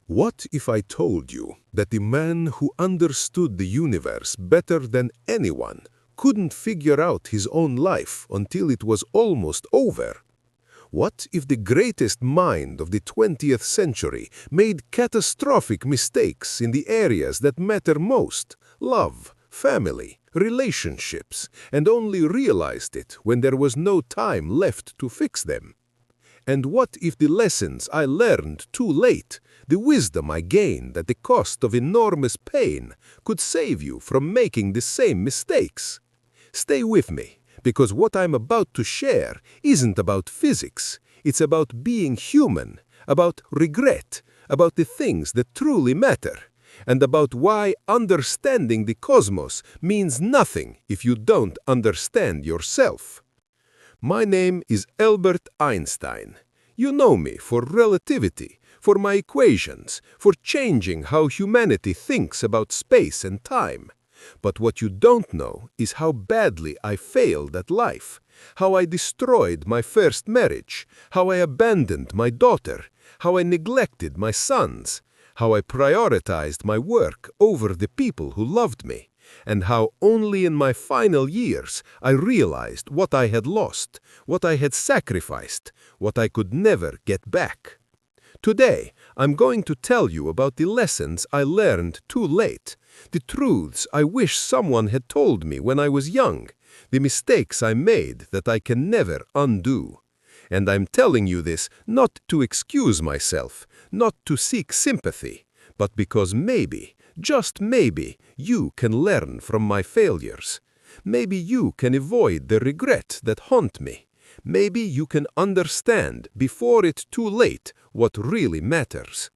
What if I told you that the man who understood the universe better than anyone couldn't figure out his own life until it was almost over? What if the greatest mind of the 20th century made catastrophic mistakes in the areas that matter most, love, family, relationships, and only realized it when there was no time left to fix them? And what if the lessons I learned too late, the wisdom I gained at the cost of enormous pain, could save you from making the same mistakes? Stay with me, because what I'm about to share isn't about physics. It's about being human, about regret, about the things that truly matter, and about why understanding the cosmos means nothing if you don't understand yourself. My name is Albert Einstein. You know me for relativity, for my equations, for changing how humanity thinks about space and time. But what you don't know is how badly I failed at life, how I destroyed my first marriage, how I abandoned my daughter, how I neglected my sons, how I prioritized my work over the people who loved me, and how only in my final years I realized what I had lost, what I had sacrificed, what I could never get back. Today, I'm going to tell you about the lessons I learned too late, the truths I wish someone had told me when I was young, the mistakes I made that I can never undo. And I'm telling you this not to excuse myself, not to seek sympathy, but because maybe, just maybe, you can learn from my failures. Maybe you can avoid the regret that haunt me. Maybe you can understand before it's too late what really matters.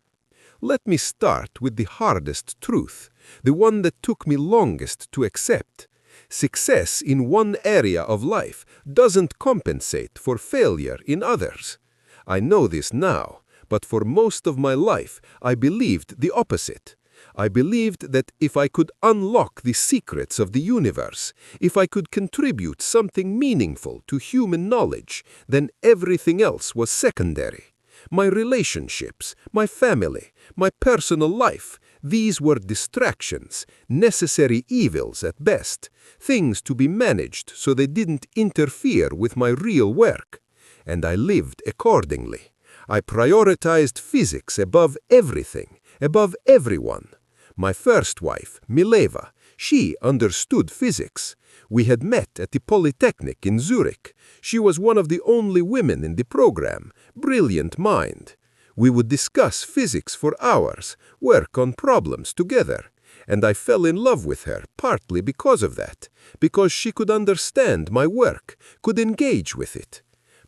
Let me start with the hardest truth, the one that took me longest to accept. Success in one area of life doesn't compensate for failure in others. I know this now, but for most of my life I believed the opposite. I believed that if I could unlock the secrets of the universe, if I could contribute something meaningful to human knowledge, then everything else was secondary. My relationships, my family, my personal life, these were distractions, necessary evils at best, things to be managed so they didn't interfere with my real work. And I lived accordingly. I prioritized physics above everything, above everyone. My first wife, Mileva, she understood physics. We had met at the Polytechnic in Zurich. She was one of the only women in the program, brilliant mind. We would discuss physics for hours, work on problems together. And I fell in love with her partly because of that, because she could understand my work, could engage with it.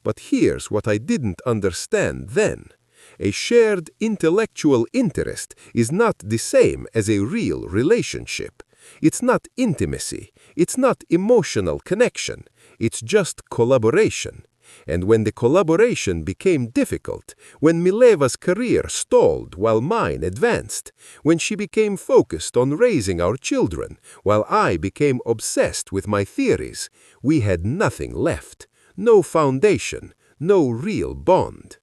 But here's what I didn't understand then. A shared intellectual interest is not the same as a real relationship. It's not intimacy. It's not emotional connection. It's just collaboration. And when the collaboration became difficult, when Mileva's career stalled while mine advanced, when she became focused on raising our children while I became obsessed with my theories, we had nothing left, no foundation, no real bond.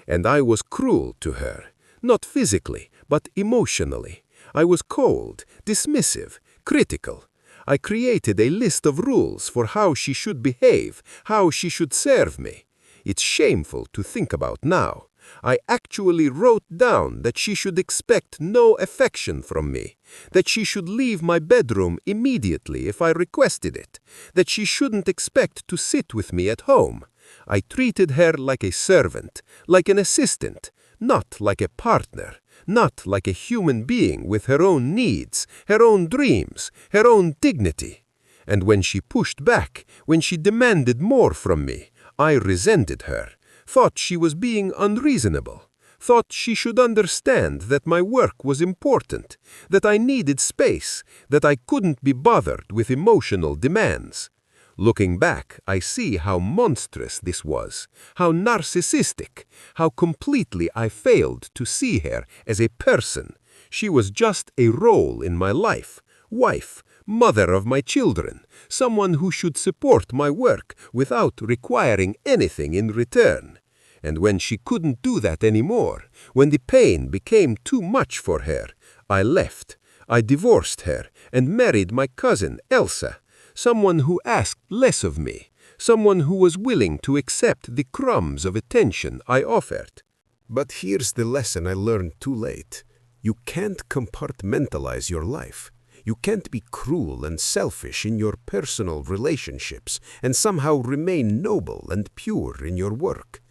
And I was cruel to her, not physically, but emotionally. I was cold, dismissive, critical. I created a list of rules for how she should behave, how she should serve me. It's shameful to think about now. I actually wrote down that she should expect no affection from me, that she should leave my bedroom immediately if I requested it, that she shouldn't expect to sit with me at home. I treated her like a servant, like an assistant, not like a partner, not like a human being with her own needs, her own dreams, her own dignity. And when she pushed back, when she demanded more from me, I resented her, thought she was being unreasonable, thought she should understand that my work was important, that I needed space, that I couldn't be bothered with emotional demands. Looking back, I see how monstrous this was, how narcissistic, how completely I failed to see her as a person. She was just a role in my life, wife, mother of my children, someone who should support my work without requiring anything in return. And when she couldn't do that anymore, when the pain became too much for her, I left. I divorced her and married my cousin, Elsa, someone who asked less of me, someone who was willing to accept the crumbs of attention I offered. But here's the lesson I learned too late. You can't compartmentalize your life. You can't be cruel and selfish in your personal relationships and somehow remain noble and pure in your work.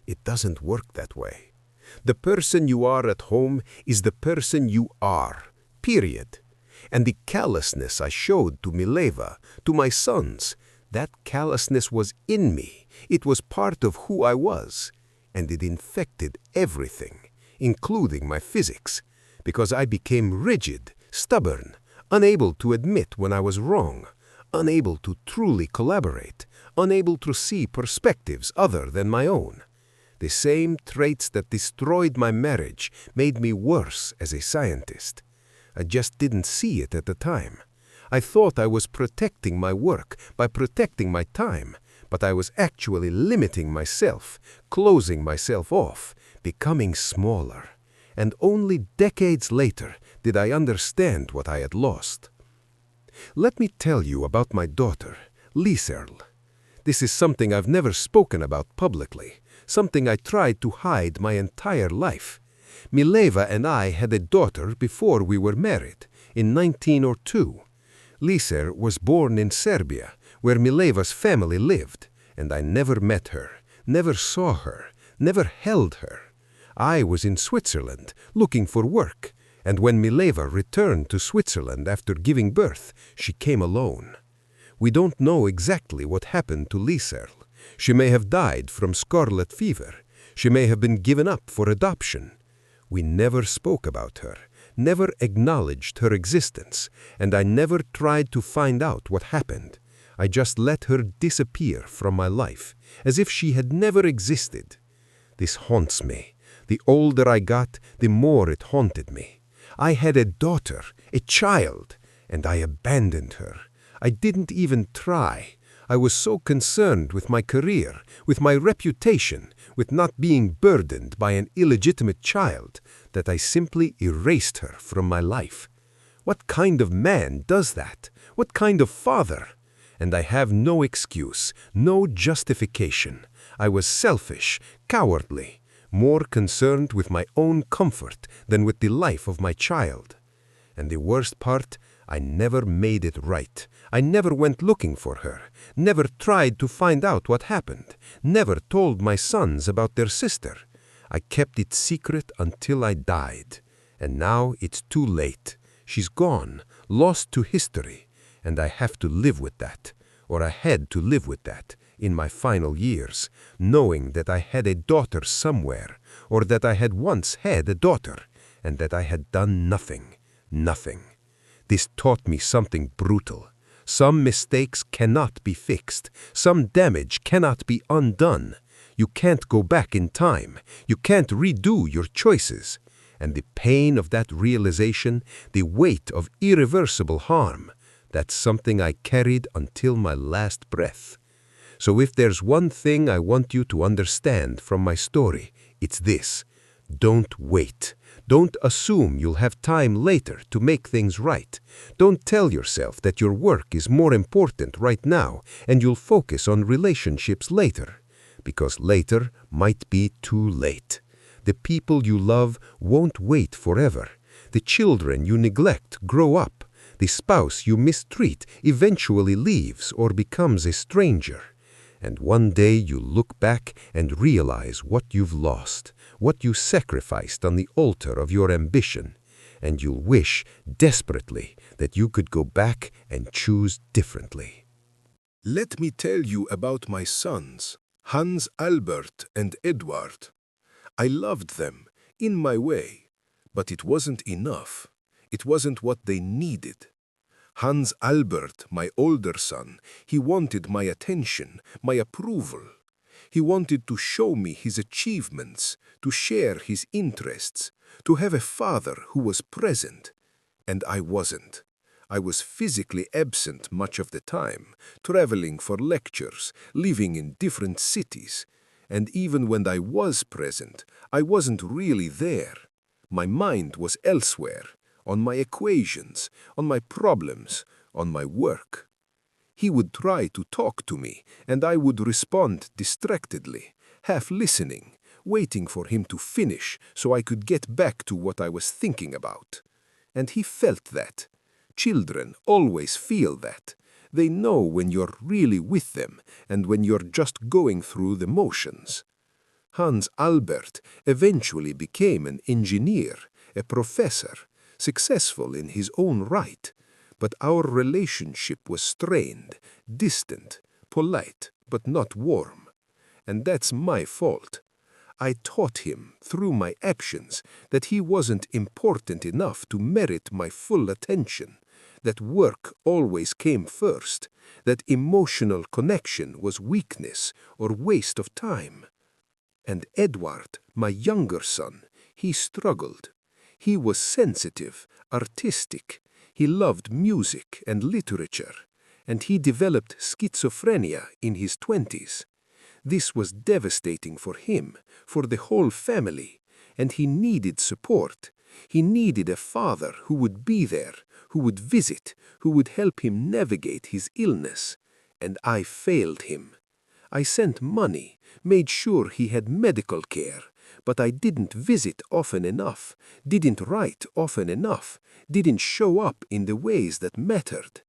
It doesn't work that way. The person you are at home is the person you are, period. And the callousness I showed to Mileva, to my sons, that callousness was in me. It was part of who I was. And it infected everything, including my physics, because I became rigid, stubborn, unable to admit when I was wrong, unable to truly collaborate, unable to see perspectives other than my own. The same traits that destroyed my marriage made me worse as a scientist. I just didn't see it at the time. I thought I was protecting my work by protecting my time, but I was actually limiting myself, closing myself off, becoming smaller. And only decades later did I understand what I had lost. Let me tell you about my daughter, Liserl. This is something I've never spoken about publicly, something I tried to hide my entire life. Mileva and I had a daughter before we were married, in 1902. Liser was born in Serbia, where Mileva's family lived, and I never met her, never saw her, never held her. I was in Switzerland, looking for work, and when Mileva returned to Switzerland after giving birth, she came alone. We don't know exactly what happened to Liserl. She may have died from scarlet fever. She may have been given up for adoption. We never spoke about her, never acknowledged her existence, and I never tried to find out what happened. I just let her disappear from my life, as if she had never existed. This haunts me. The older I got, the more it haunted me. I had a daughter, a child, and I abandoned her. I didn't even try. I was so concerned with my career, with my reputation, with not being burdened by an illegitimate child, that I simply erased her from my life. What kind of man does that? What kind of father? And I have no excuse, no justification. I was selfish, cowardly, more concerned with my own comfort than with the life of my child. And the worst part, I never made it right. I never went looking for her, never tried to find out what happened, never told my sons about their sister. I kept it secret until I died. And now it's too late. She's gone, lost to history, and I have to live with that, or I had to live with that, in my final years, knowing that I had a daughter somewhere, or that I had once had a daughter, and that I had done nothing. This taught me something brutal. Some mistakes cannot be fixed. Some damage cannot be undone. You can't go back in time. You can't redo your choices. And the pain of that realization, the weight of irreversible harm, that's something I carried until my last breath. So if there's one thing I want you to understand from my story, it's this. Don't wait. Don't assume you'll have time later to make things right. Don't tell yourself that your work is more important right now and you'll focus on relationships later, because later might be too late. The people you love won't wait forever. The children you neglect grow up. The spouse you mistreat eventually leaves or becomes a stranger. And one day you look back and realize what you've lost, what you sacrificed on the altar of your ambition, and you'll wish desperately that you could go back and choose differently. Let me tell you about my sons, Hans Albert and Edward. I loved them, in my way, but it wasn't enough. It wasn't what they needed. Hans Albert, my older son, he wanted my attention, my approval. He wanted to show me his achievements, to share his interests, to have a father who was present. And I wasn't. I was physically absent much of the time, traveling for lectures, living in different cities. And even when I was present, I wasn't really there. My mind was elsewhere, on my equations, on my problems, on my work. He would try to talk to me, and I would respond distractedly, half listening, waiting for him to finish so I could get back to what I was thinking about. And he felt that. Children always feel that. They know when you're really with them and when you're just going through the motions. Hans Albert eventually became an engineer, a professor, successful in his own right. But our relationship was strained, distant, polite, but not warm. And that's my fault. I taught him, through my actions, that he wasn't important enough to merit my full attention, that work always came first, that emotional connection was weakness or waste of time. And Edward, my younger son, he struggled. He was sensitive, artistic. He loved music and literature, and he developed schizophrenia in his 20s. This was devastating for him, for the whole family, and he needed support. He needed a father who would be there, who would visit, who would help him navigate his illness. And I failed him. I sent money, made sure he had medical care, but I didn't visit often enough, didn't write often enough, didn't show up in the ways that mattered.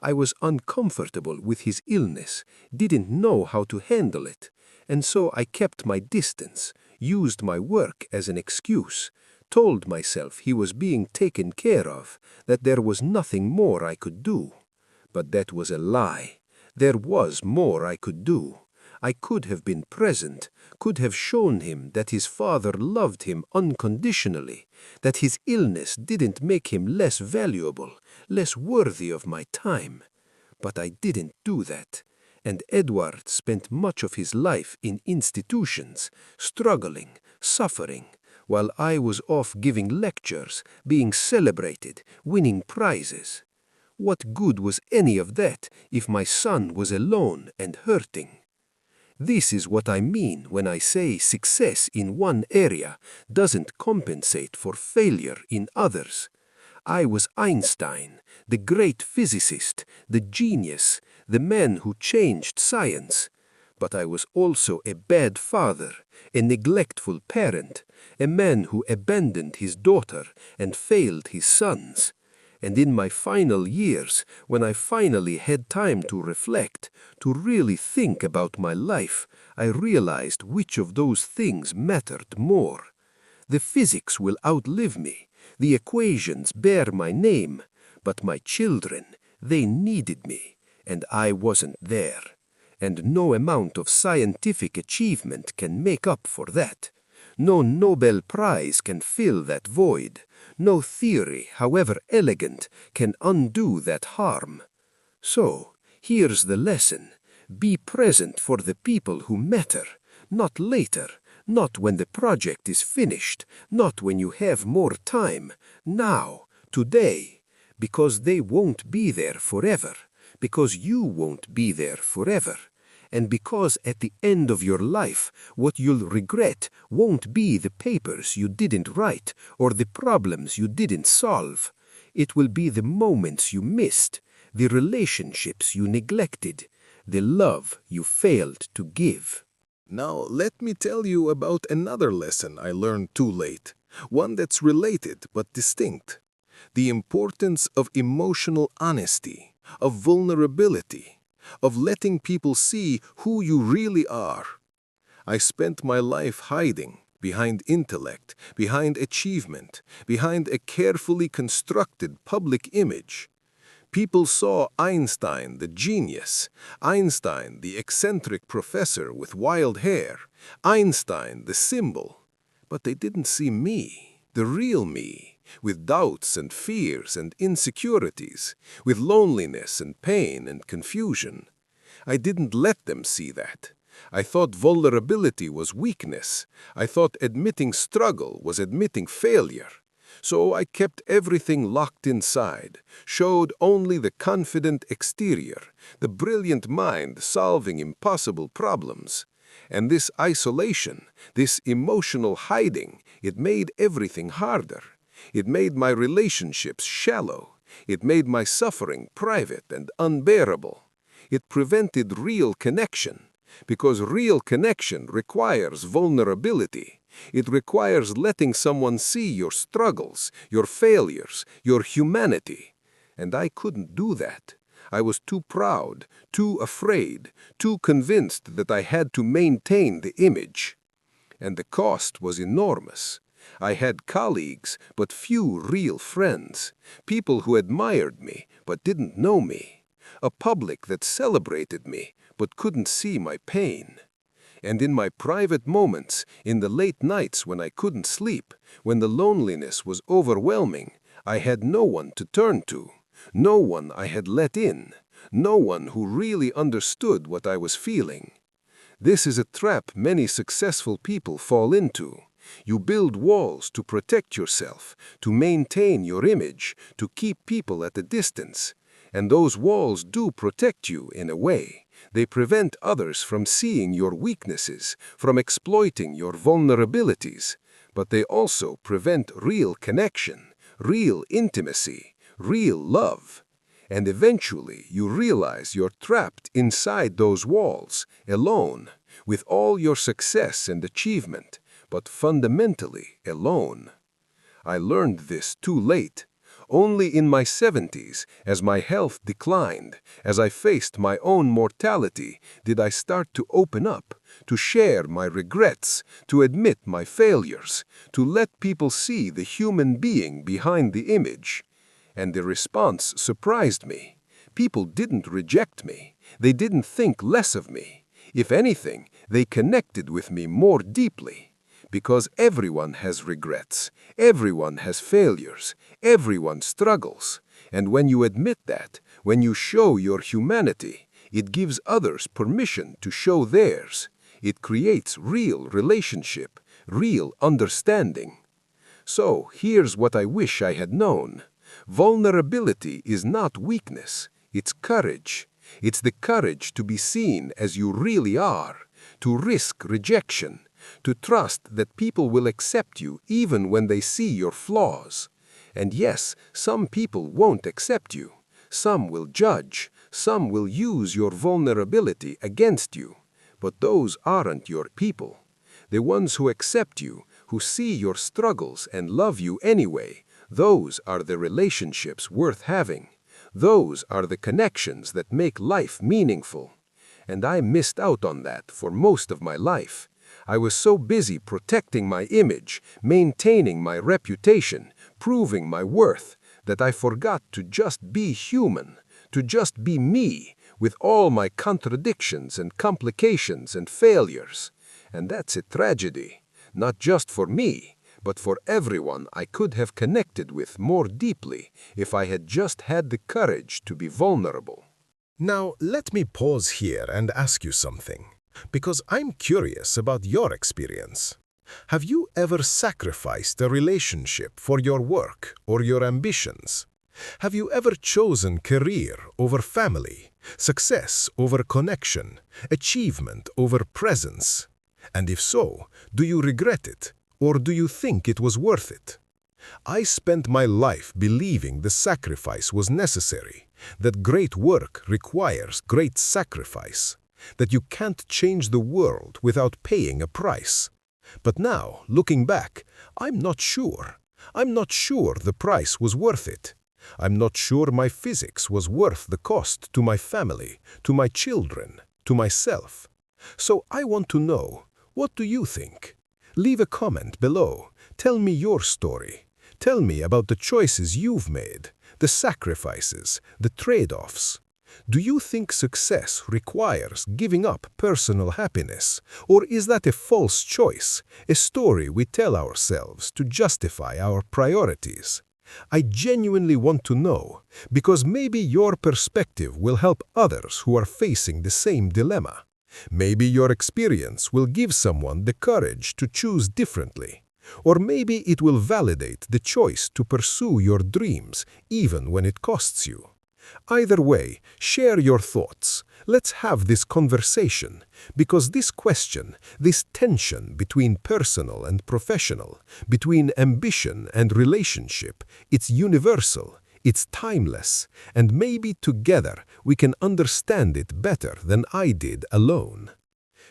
I was uncomfortable with his illness, didn't know how to handle it, and so I kept my distance, used my work as an excuse, told myself he was being taken care of, that there was nothing more I could do. But that was a lie. There was more I could do. I could have been present, could have shown him that his father loved him unconditionally, that his illness didn't make him less valuable, less worthy of my time. But I didn't do that, and Edward spent much of his life in institutions, struggling, suffering, while I was off giving lectures, being celebrated, winning prizes. What good was any of that if my son was alone and hurting? This is what I mean when I say success in one area doesn't compensate for failure in others. I was Einstein, the great physicist, the genius, the man who changed science. But I was also a bad father, a neglectful parent, a man who abandoned his daughter and failed his sons. And in my final years, when I finally had time to reflect, to really think about my life, I realized which of those things mattered more. The physics will outlive me, the equations bear my name, but my children, they needed me, and I wasn't there. And no amount of scientific achievement can make up for that. No Nobel Prize can fill that void. No theory, however elegant, can undo that harm. So, here's the lesson. Be present for the people who matter, not later, not when the project is finished, not when you have more time, now, today, because they won't be there forever, because you won't be there forever. And because at the end of your life, what you'll regret won't be the papers you didn't write or the problems you didn't solve. It will be the moments you missed, the relationships you neglected, the love you failed to give. Now, let me tell you about another lesson I learned too late, one that's related but distinct. The importance of emotional honesty, of vulnerability, of letting people see who you really are. I spent my life hiding behind intellect, behind achievement, behind a carefully constructed public image. People saw Einstein, the genius, Einstein, the eccentric professor with wild hair, Einstein, the symbol. But they didn't see me, the real me, with doubts and fears and insecurities, with loneliness and pain and confusion. I didn't let them see that. I thought vulnerability was weakness. I thought admitting struggle was admitting failure. So I kept everything locked inside, showed only the confident exterior, the brilliant mind solving impossible problems. And this isolation, this emotional hiding, it made everything harder. It made my relationships shallow. It made my suffering private and unbearable. It prevented real connection, because real connection requires vulnerability. It requires letting someone see your struggles, your failures, your humanity. And I couldn't do that. I was too proud, too afraid, too convinced that I had to maintain the image. And the cost was enormous. I had colleagues, but few real friends, people who admired me but didn't know me, a public that celebrated me but couldn't see my pain. And in my private moments, in the late nights when I couldn't sleep, when the loneliness was overwhelming, I had no one to turn to, no one I had let in, no one who really understood what I was feeling. This is a trap many successful people fall into. You build walls to protect yourself, to maintain your image, to keep people at a distance. And those walls do protect you in a way. They prevent others from seeing your weaknesses, from exploiting your vulnerabilities. But they also prevent real connection, real intimacy, real love. And eventually you realize you're trapped inside those walls, alone, with all your success and achievement, but fundamentally alone. I learned this too late. Only in my 70s, as my health declined, as I faced my own mortality, did I start to open up, to share my regrets, to admit my failures, to let people see the human being behind the image. And the response surprised me. People didn't reject me. They didn't think less of me. If anything, they connected with me more deeply. Because everyone has regrets, everyone has failures, everyone struggles. And when you admit that, when you show your humanity, it gives others permission to show theirs. It creates real relationship, real understanding. So here's what I wish I had known. Vulnerability is not weakness, it's courage. It's the courage to be seen as you really are, to risk rejection, to trust that people will accept you even when they see your flaws. And yes, some people won't accept you. Some will judge. Some will use your vulnerability against you. But those aren't your people. The ones who accept you, who see your struggles and love you anyway, those are the relationships worth having. Those are the connections that make life meaningful. And I missed out on that for most of my life. I was so busy protecting my image, maintaining my reputation, proving my worth, that I forgot to just be human, to just be me, with all my contradictions and complications and failures. And that's a tragedy, not just for me, but for everyone I could have connected with more deeply if I had just had the courage to be vulnerable. Now, let me pause here and ask you something, because I'm curious about your experience. Have you ever sacrificed a relationship for your work or your ambitions? Have you ever chosen career over family, success over connection, achievement over presence? And if so, do you regret it, or do you think it was worth it? I spent my life believing the sacrifice was necessary, that great work requires great sacrifice, that you can't change the world without paying a price. But now, looking back, I'm not sure. I'm not sure the price was worth it. I'm not sure my physics was worth the cost to my family, to my children, to myself. So I want to know, what do you think? Leave a comment below. Tell me your story. Tell me about the choices you've made, the sacrifices, the trade-offs. Do you think success requires giving up personal happiness, or is that a false choice, a story we tell ourselves to justify our priorities? I genuinely want to know, because maybe your perspective will help others who are facing the same dilemma. Maybe your experience will give someone the courage to choose differently. Or maybe it will validate the choice to pursue your dreams even when it costs you. Either way, share your thoughts. Let's have this conversation, because this question, this tension between personal and professional, between ambition and relationship, it's universal, it's timeless, and maybe together we can understand it better than I did alone.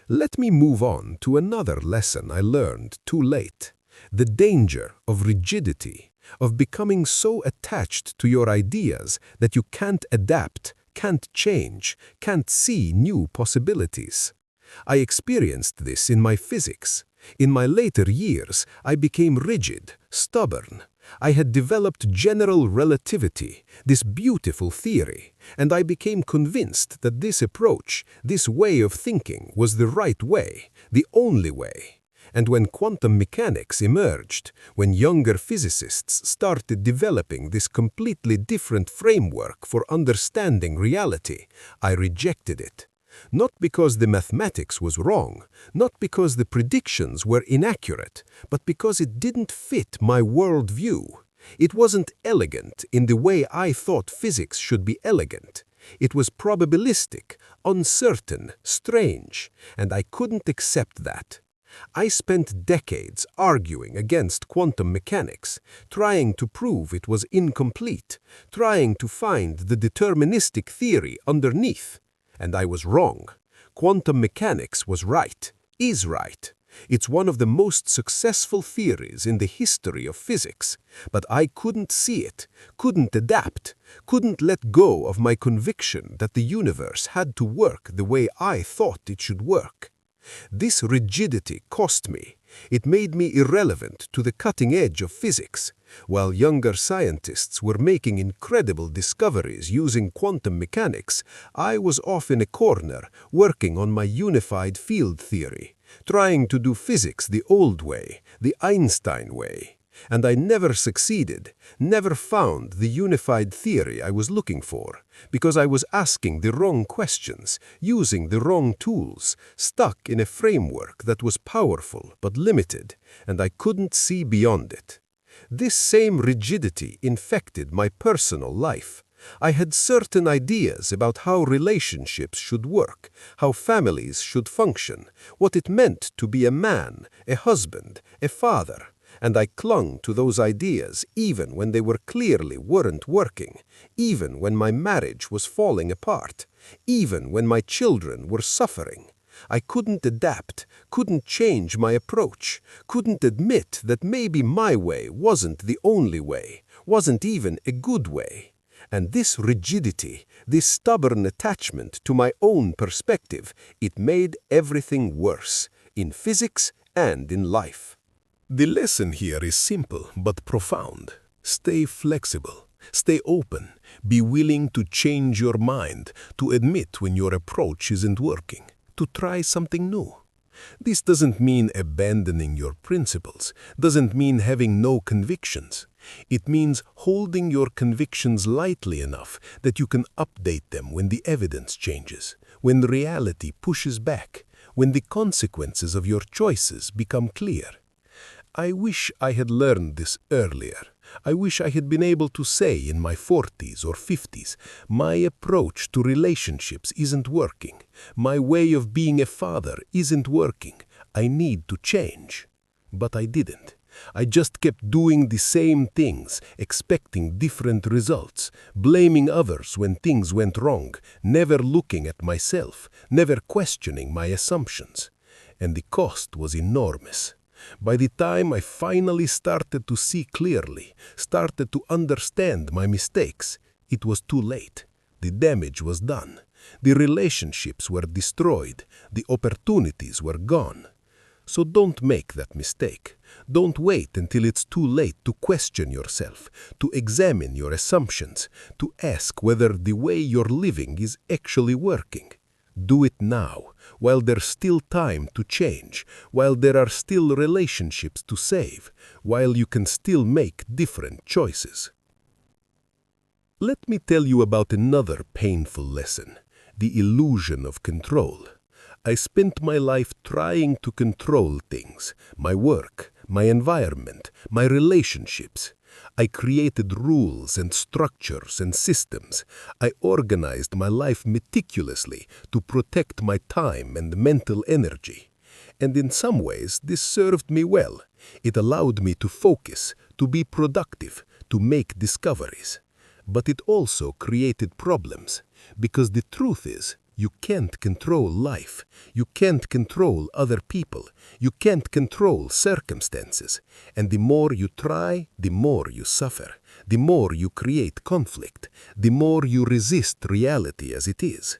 Let me move on to another lesson I learned too late: the danger of rigidity, of becoming so attached to your ideas that you can't adapt, can't change, can't see new possibilities. I experienced this in my physics. In my later years, I became rigid, stubborn. I had developed general relativity, this beautiful theory, and I became convinced that this approach, this way of thinking, was the right way, the only way. And when quantum mechanics emerged, when younger physicists started developing this completely different framework for understanding reality, I rejected it. Not because the mathematics was wrong, not because the predictions were inaccurate, but because it didn't fit my worldview. It wasn't elegant in the way I thought physics should be elegant. It was probabilistic, uncertain, strange, and I couldn't accept that. I spent decades arguing against quantum mechanics, trying to prove it was incomplete, trying to find the deterministic theory underneath. And I was wrong. Quantum mechanics was right, is right. It's one of the most successful theories in the history of physics, but I couldn't see it, couldn't adapt, couldn't let go of my conviction that the universe had to work the way I thought it should work. This rigidity cost me. It made me irrelevant to the cutting edge of physics. While younger scientists were making incredible discoveries using quantum mechanics, I was off in a corner working on my unified field theory, trying to do physics the old way, the Einstein way. And I never succeeded, never found the unified theory I was looking for, because I was asking the wrong questions, using the wrong tools, stuck in a framework that was powerful but limited, and I couldn't see beyond it. This same rigidity infected my personal life. I had certain ideas about how relationships should work, how families should function, what it meant to be a man, a husband, a father. And I clung to those ideas even when they clearly weren't working, even when my marriage was falling apart, even when my children were suffering. I couldn't adapt, couldn't change my approach, couldn't admit that maybe my way wasn't the only way, wasn't even a good way. And this rigidity, this stubborn attachment to my own perspective, it made everything worse, in physics and in life. The lesson here is simple but profound. Stay flexible, stay open, be willing to change your mind, to admit when your approach isn't working, to try something new. This doesn't mean abandoning your principles, doesn't mean having no convictions. It means holding your convictions lightly enough that you can update them when the evidence changes, when reality pushes back, when the consequences of your choices become clear. I wish I had learned this earlier. I wish I had been able to say in my 40s or 50s, my approach to relationships isn't working. My way of being a father isn't working. I need to change. But I didn't. I just kept doing the same things, expecting different results, blaming others when things went wrong, never looking at myself, never questioning my assumptions. And the cost was enormous. By the time I finally started to see clearly, started to understand my mistakes, it was too late. The damage was done. The relationships were destroyed. The opportunities were gone. So don't make that mistake. Don't wait until it's too late to question yourself, to examine your assumptions, to ask whether the way you're living is actually working. Do it now, while there's still time to change, while there are still relationships to save, while you can still make different choices. Let me tell you about another painful lesson: the illusion of control. I spent my life trying to control things, my work, my environment, my relationships. I created rules and structures and systems. I organized my life meticulously to protect my time and mental energy. And in some ways, this served me well. It allowed me to focus, to be productive, to make discoveries. But it also created problems, because the truth is, you can't control life. You can't control other people. You can't control circumstances. And the more you try, the more you suffer. The more you create conflict. The more you resist reality as it is.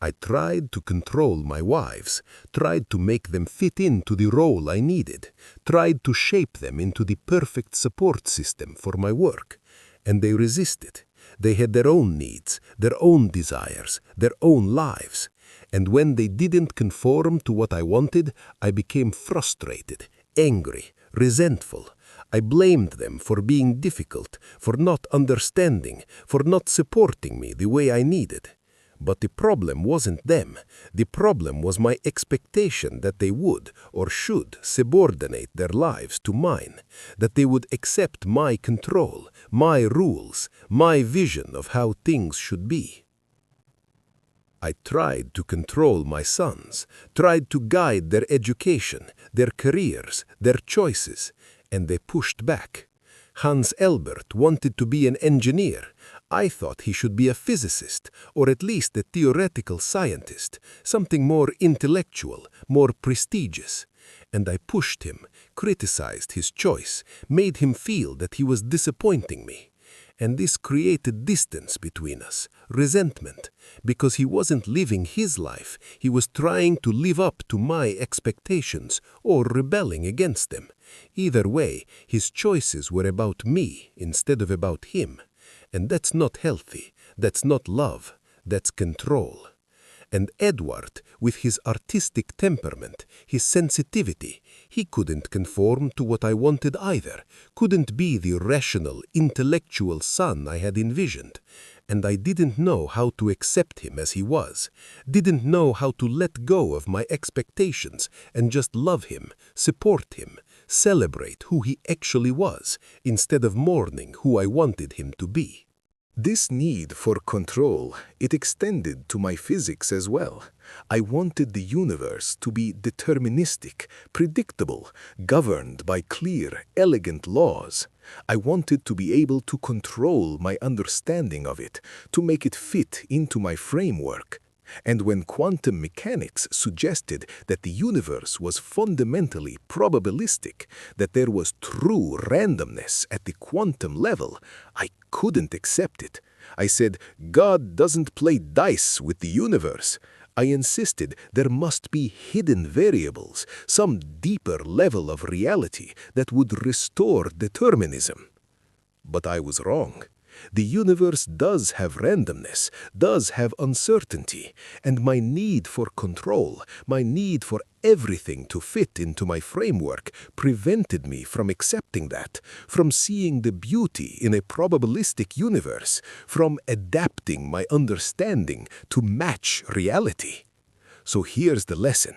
I tried to control my wives, tried to make them fit into the role I needed, tried to shape them into the perfect support system for my work. And they resisted. They had their own needs, their own desires, their own lives. And when they didn't conform to what I wanted, I became frustrated, angry, resentful. I blamed them for being difficult, for not understanding, for not supporting me the way I needed. But the problem wasn't them. The problem was my expectation that they would or should subordinate their lives to mine, that they would accept my control, my rules, my vision of how things should be. I tried to control my sons, tried to guide their education, their careers, their choices, and they pushed back. Hans Elbert wanted to be an engineer. I thought he should be a physicist, or at least a theoretical scientist, something more intellectual, more prestigious. And I pushed him, criticized his choice, made him feel that he was disappointing me. And this created distance between us, resentment, because he wasn't living his life. He was trying to live up to my expectations or rebelling against them. Either way, his choices were about me instead of about him. And that's not healthy, that's not love, that's control. And Edward, with his artistic temperament, his sensitivity, he couldn't conform to what I wanted either, couldn't be the rational, intellectual son I had envisioned. And I didn't know how to accept him as he was, didn't know how to let go of my expectations and just love him, support him, celebrate who he actually was, instead of mourning who I wanted him to be. This need for control, it extended to my physics as well. I wanted the universe to be deterministic, predictable, governed by clear, elegant laws. I wanted to be able to control my understanding of it, to make it fit into my framework. And when quantum mechanics suggested that the universe was fundamentally probabilistic, that there was true randomness at the quantum level, I couldn't accept it. I said, God doesn't play dice with the universe. I insisted there must be hidden variables, some deeper level of reality that would restore determinism. But I was wrong. The universe does have randomness, does have uncertainty, and my need for control, my need for everything to fit into my framework prevented me from accepting that, from seeing the beauty in a probabilistic universe, from adapting my understanding to match reality. So here's the lesson.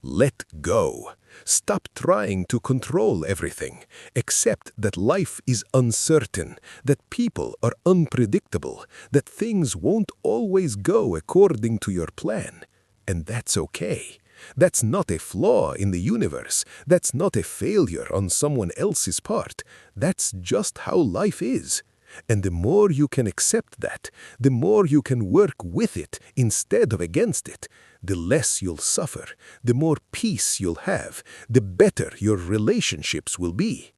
Let go. Stop trying to control everything. Accept that life is uncertain, that people are unpredictable, that things won't always go according to your plan. And that's okay. That's not a flaw in the universe. That's not a failure on someone else's part. That's just how life is. And the more you can accept that, the more you can work with it instead of against it, the less you'll suffer, the more peace you'll have, the better your relationships will be.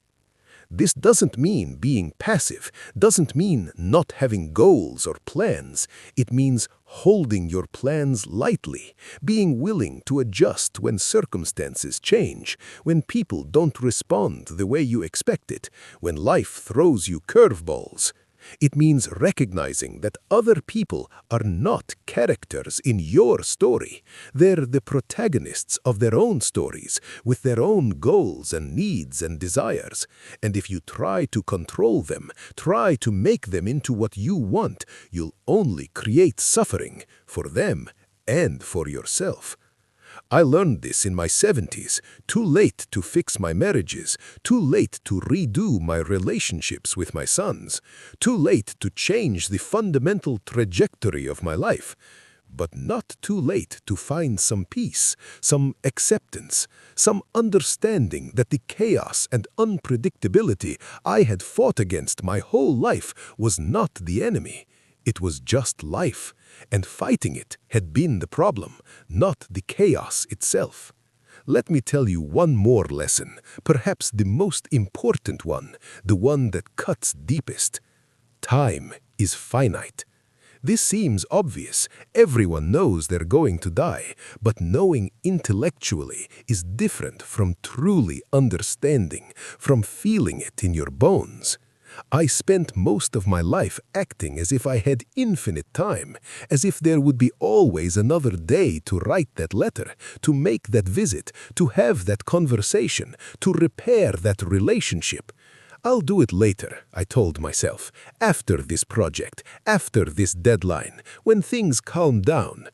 This doesn't mean being passive, doesn't mean not having goals or plans. It means holding your plans lightly, being willing to adjust when circumstances change, when people don't respond the way you expected, when life throws you curveballs. It means recognizing that other people are not characters in your story. They're the protagonists of their own stories, with their own goals and needs and desires. And if you try to control them, try to make them into what you want, you'll only create suffering for them and for yourself. I learned this in my 70s, too late to fix my marriages, too late to redo my relationships with my sons, too late to change the fundamental trajectory of my life, but not too late to find some peace, some acceptance, some understanding that the chaos and unpredictability I had fought against my whole life was not the enemy. It was just life, and fighting it had been the problem, not the chaos itself. Let me tell you one more lesson, perhaps the most important one, the one that cuts deepest. Time is finite. This seems obvious. Everyone knows they're going to die, but knowing intellectually is different from truly understanding, from feeling it in your bones. I spent most of my life acting as if I had infinite time, as if there would be always another day to write that letter, to make that visit, to have that conversation, to repair that relationship. I'll do it later, I told myself, after this project, after this deadline, when things calm down.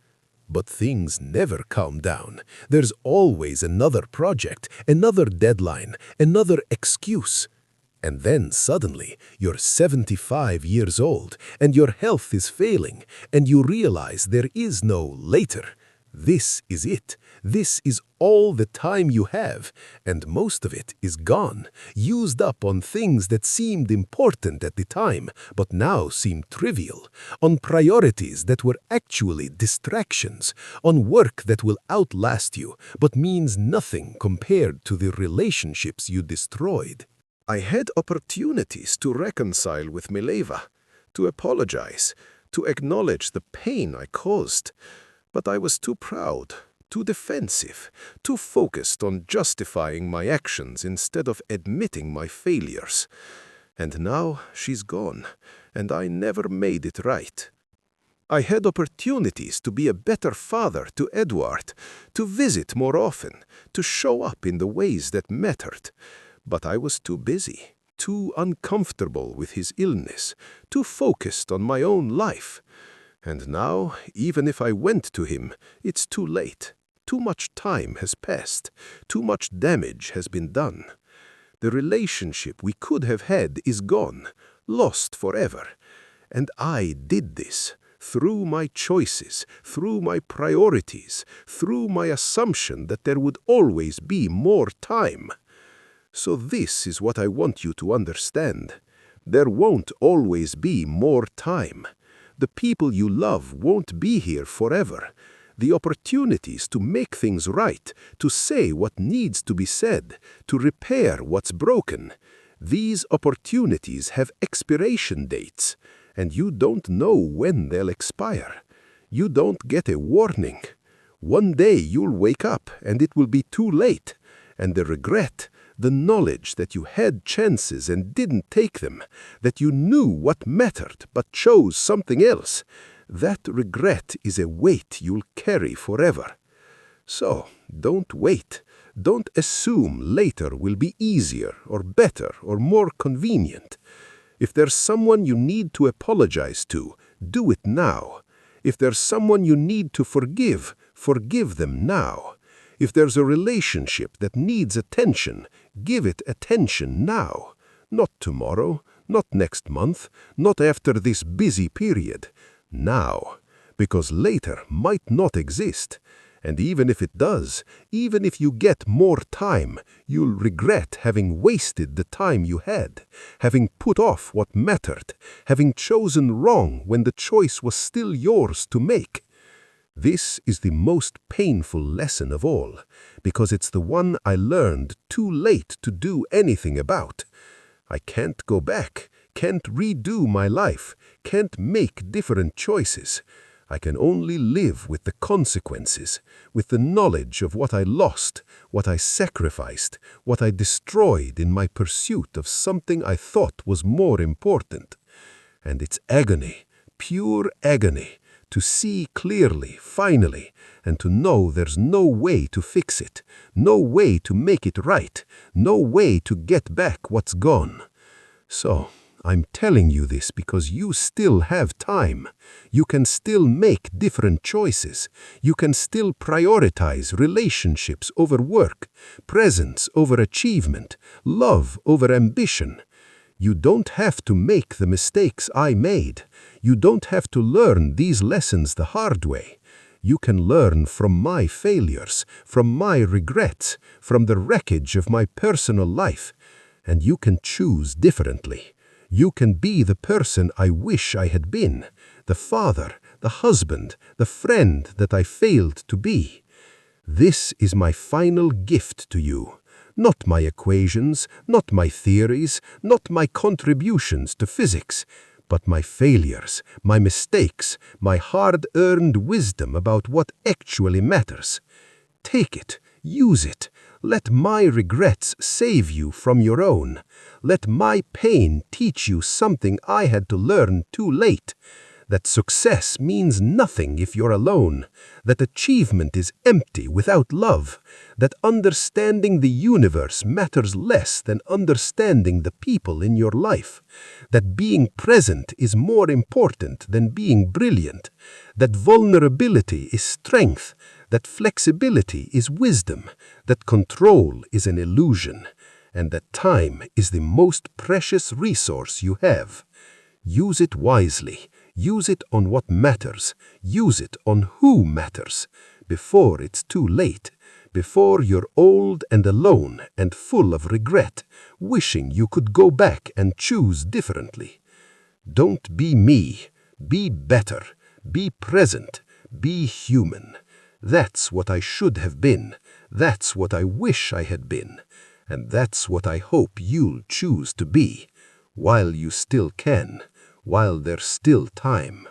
But things never calm down. There's always another project, another deadline, another excuse. And then suddenly, you're 75 years old, and your health is failing, and you realize there is no later. This is it. This is all the time you have, and most of it is gone, used up on things that seemed important at the time, but now seem trivial, on priorities that were actually distractions, on work that will outlast you, but means nothing compared to the relationships you destroyed. I had opportunities to reconcile with Mileva, to apologize, to acknowledge the pain I caused, but I was too proud, too defensive, too focused on justifying my actions instead of admitting my failures. And now she's gone, and I never made it right. I had opportunities to be a better father to Edward, to visit more often, to show up in the ways that mattered. But I was too busy, too uncomfortable with his illness, too focused on my own life. And now, even if I went to him, it's too late. Too much time has passed. Too much damage has been done. The relationship we could have had is gone, lost forever. And I did this through my choices, through my priorities, through my assumption that there would always be more time. So this is what I want you to understand. There won't always be more time. The people you love won't be here forever. The opportunities to make things right, to say what needs to be said, to repair what's broken, these opportunities have expiration dates, and you don't know when they'll expire. You don't get a warning. One day you'll wake up and it will be too late, and the regret, the knowledge that you had chances and didn't take them, that you knew what mattered but chose something else, that regret is a weight you'll carry forever. So, don't wait. Don't assume later will be easier or better or more convenient. If there's someone you need to apologize to, do it now. If there's someone you need to forgive, forgive them now. If there's a relationship that needs attention, give it attention now. Not tomorrow, not next month, not after this busy period. Now. Because later might not exist. And even if it does, even if you get more time, you'll regret having wasted the time you had, having put off what mattered, having chosen wrong when the choice was still yours to make. This is the most painful lesson of all, because it's the one I learned too late to do anything about. I can't go back, can't redo my life, can't make different choices. I can only live with the consequences, with the knowledge of what I lost, what I sacrificed, what I destroyed in my pursuit of something I thought was more important. And it's agony, pure agony, to see clearly, finally, and to know there's no way to fix it, no way to make it right, no way to get back what's gone. So, I'm telling you this because you still have time. You can still make different choices. You can still prioritize relationships over work, presence over achievement, love over ambition. You don't have to make the mistakes I made. You don't have to learn these lessons the hard way. You can learn from my failures, from my regrets, from the wreckage of my personal life. And you can choose differently. You can be the person I wish I had been, the father, the husband, the friend that I failed to be. This is my final gift to you. Not my equations, not my theories, not my contributions to physics, but my failures, my mistakes, my hard-earned wisdom about what actually matters. Take it, use it. Let my regrets save you from your own. Let my pain teach you something I had to learn too late. That success means nothing if you're alone, that achievement is empty without love, that understanding the universe matters less than understanding the people in your life, that being present is more important than being brilliant, that vulnerability is strength, that flexibility is wisdom, that control is an illusion, and that time is the most precious resource you have. Use it wisely. Use it on what matters. Use it on who matters. Before it's too late. Before you're old and alone and full of regret, wishing you could go back and choose differently. Don't be me. Be better. Be present. Be human. That's what I should have been. That's what I wish I had been. And that's what I hope you'll choose to be, while you still can. While there's still time.